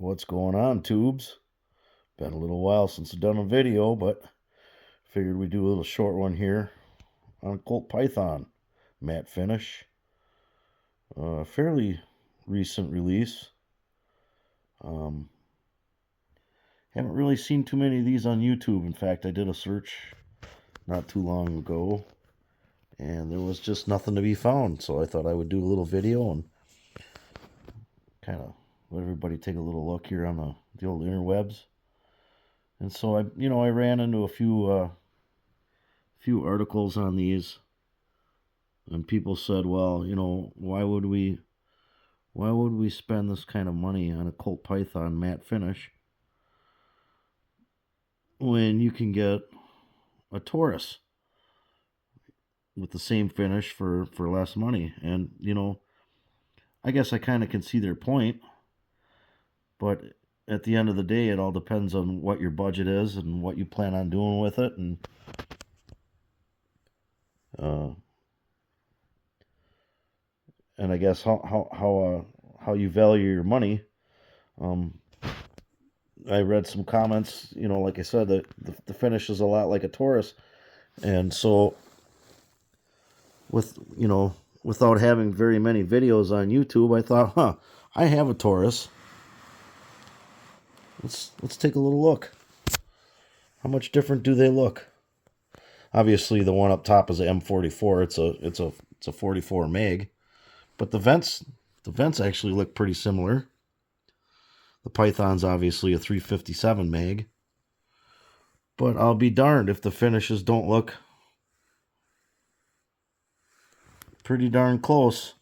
What's going on, tubes? Been a little while since I've done a video, but figured we'd do a little short one here on Colt Python matte finish. Fairly recent release. Haven't really seen too many of these on YouTube. In fact, I did a search not too long ago, and there was just nothing to be found. So I thought I would do a little video and kind of let everybody take a little look here on the old interwebs. And so I ran into a few articles on these, and people said, well, why would we spend this kind of money on a Colt Python matte finish when you can get a Taurus with the same finish for less money? And I guess I kind of can see their point, but at the end of the day, it all depends on what your budget is and what you plan on doing with it, and I guess how you value your money. I read some comments, like I said, that the finish is a lot like a Taurus, and so without having very many videos on YouTube, I thought, I have a Taurus. Let's take a little look. How much different do they look? Obviously, the one up top is a m44. It's a 44 meg, but the vents actually look pretty similar. The Python's obviously a 357 meg, but I'll be darned if the finishes don't look pretty darn close.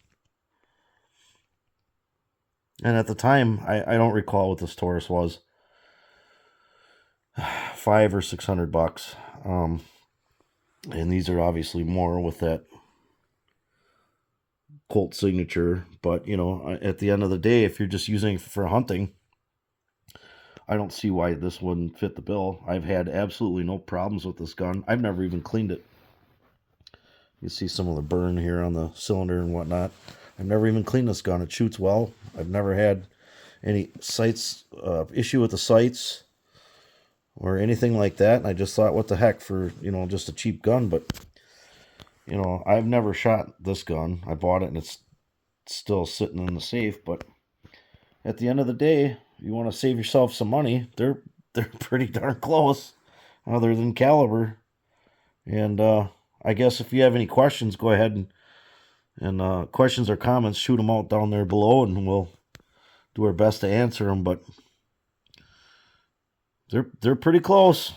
And at the time, I don't recall what this Taurus was. $500 or $600. And these are obviously more with that Colt signature. But, at the end of the day, if you're just using it for hunting, I don't see why this wouldn't fit the bill. I've had absolutely no problems with this gun. I've never even cleaned it. You see some of the burn here on the cylinder and whatnot. I've never even cleaned this gun. It shoots well. I've never had any issue with the sights or anything like that. And I just thought, what the heck, for just a cheap gun. But I've never shot this gun. I bought it and it's still sitting in the safe. But at the end of the day, you want to save yourself some money. They're pretty darn close, other than caliber. And I guess if you have any questions, go ahead and questions or comments, shoot them out down there below, and we'll do our best to answer them. But they're pretty close.